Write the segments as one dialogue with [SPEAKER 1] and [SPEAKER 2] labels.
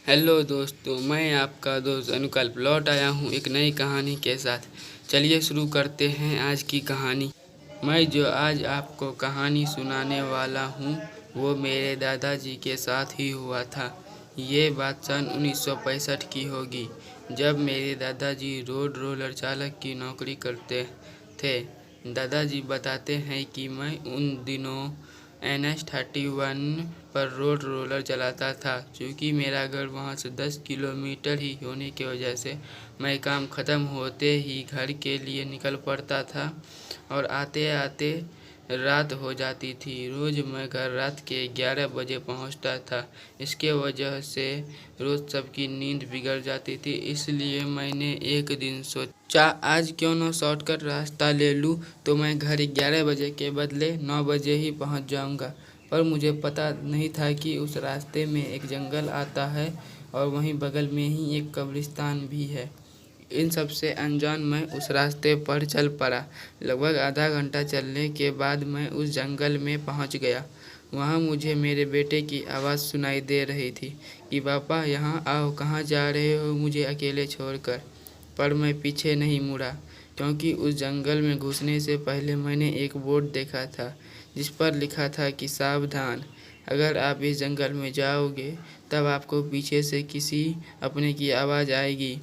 [SPEAKER 1] Hello दोस्तों, मैं आपका दोस्त अनुकल्प लौट आया हूँ एक नई कहानी के साथ। चलिए शुरू करते हैं आज की कहानी। मैं जो आज आपको कहानी सुनाने वाला हूँ वो मेरे दादाजी के साथ ही हुआ था। ये बात सन 1965 की होगी, जब मेरे दादाजी रोड रोलर चालक की नौकरी करते थे। दादाजी बताते हैं कि मैं उन दिनों NH-31 पर रोड रोलर चलाता था। चूँकि मेरा घर वहाँ से 10 किलोमीटर ही होने की वजह से मैं काम ख़त्म होते ही घर के लिए निकल पड़ता था और आते आते रात हो जाती थी। रोज़ मैं घर रात के 11 बजे पहुँचता था। इसके वजह से रोज़ सबकी नींद बिगड़ जाती थी। इसलिए मैंने एक दिन सोचा आज क्यों न शॉर्टकट रास्ता ले लूँ, तो मैं घर 11 बजे के बदले 9 बजे ही पहुँच जाऊँगा। पर मुझे पता नहीं था कि उस रास्ते में एक जंगल आता है और वहीं बगल में ही एक कब्रिस्तान भी है। इन सब से अनजान मैं उस रास्ते पर चल पड़ा। लगभग आधा घंटा चलने के बाद मैं उस जंगल में पहुंच गया। वहां मुझे मेरे बेटे की आवाज़ सुनाई दे रही थी कि पापा यहाँ आओ, कहाँ जा रहे हो मुझे अकेले छोड़कर। पर मैं पीछे नहीं मुड़ा, क्योंकि उस जंगल में घुसने से पहले मैंने एक बोर्ड देखा था जिस पर लिखा था कि सावधान, अगर आप इस जंगल में जाओगे तब आपको पीछे से किसी अपने की आवाज़ आएगी,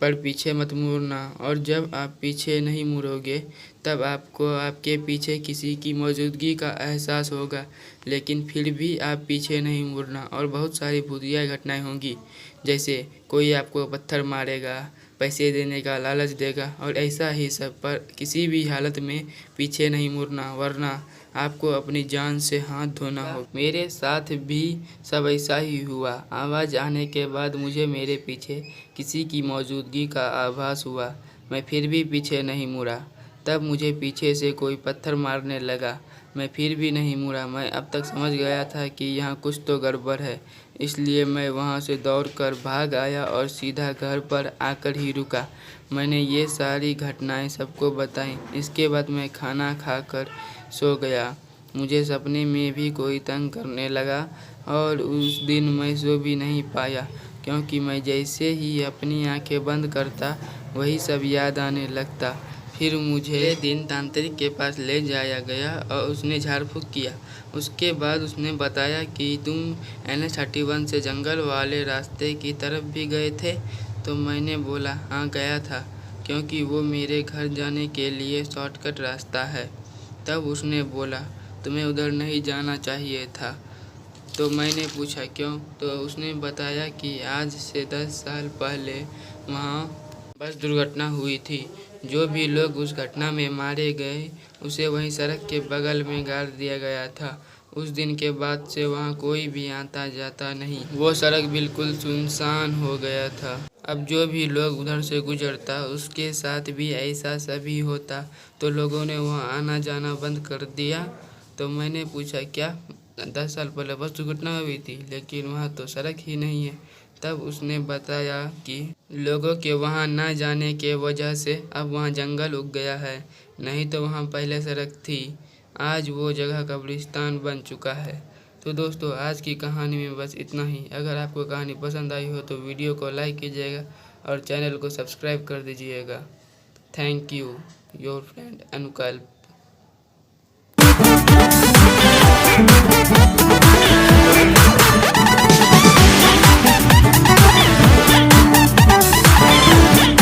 [SPEAKER 1] पर पीछे मत मुड़ना। और जब आप पीछे नहीं मुड़ोगे तब आपको आपके पीछे किसी की मौजूदगी का एहसास होगा, लेकिन फिर भी आप पीछे नहीं मुड़ना। और बहुत सारी भूतिया घटनाएं होंगी, जैसे कोई आपको पत्थर मारेगा, पैसे देने का लालच देगा और ऐसा ही सब। पर किसी भी हालत में पीछे नहीं मुड़ना, वरना आपको अपनी जान से हाथ धोना होगा। मेरे साथ भी सब ऐसा ही हुआ। आवाज़ आने के बाद मुझे मेरे पीछे किसी की मौजूदगी का आभास हुआ। मैं फिर भी पीछे नहीं मुड़ा। तब मुझे पीछे से कोई पत्थर मारने लगा। मैं फिर भी नहीं मुड़ा। मैं अब तक समझ गया था कि यहाँ कुछ तो गड़बड़ है, इसलिए मैं वहाँ से दौड़कर भाग आया और सीधा घर पर आकर ही रुका। मैंने ये सारी घटनाएं सबको बताईं। इसके बाद मैं खाना खाकर सो गया। मुझे सपने में भी कोई तंग करने लगा और उस दिन मैं सो भी नहीं पाया, क्योंकि मैं जैसे ही अपनी आंखें बंद करता वही सब याद आने लगता। फिर मुझे दिन तांत्रिक के पास ले जाया गया और उसने झाड़ फूँक किया। उसके बाद उसने बताया कि तुम NH-31 से जंगल वाले रास्ते की तरफ भी गए थे। तो मैंने बोला हाँ गया था, क्योंकि वो मेरे घर जाने के लिए शॉर्टकट रास्ता है। तब उसने बोला तुम्हें उधर नहीं जाना चाहिए था। तो मैंने पूछा क्यों? तो उसने बताया कि आज से 10 साल पहले वहाँ बस दुर्घटना हुई थी। जो भी लोग उस घटना में मारे गए उसे वहीं सड़क के बगल में गाड़ दिया गया था। उस दिन के बाद से वहाँ कोई भी आता जाता नहीं। वो सड़क बिल्कुल सुनसान हो गया था। अब जो भी लोग उधर से गुजरता उसके साथ भी ऐसा सभी होता, तो लोगों ने वहाँ आना जाना बंद कर दिया। तो मैंने पूछा क्या 10 साल पहले बस दुर्घटना हुई थी, लेकिन वहाँ तो सड़क ही नहीं है। तब उसने बताया कि लोगों के वहाँ न जाने के वजह से अब वहाँ जंगल उग गया है, नहीं तो वहाँ पहले सड़क थी। आज वो जगह कब्रिस्तान बन चुका है। तो दोस्तों, आज की कहानी में बस इतना ही। अगर आपको कहानी पसंद आई हो तो वीडियो को लाइक कीजिएगा और चैनल को सब्सक्राइब कर दीजिएगा। Thank you, your friend Anukalp.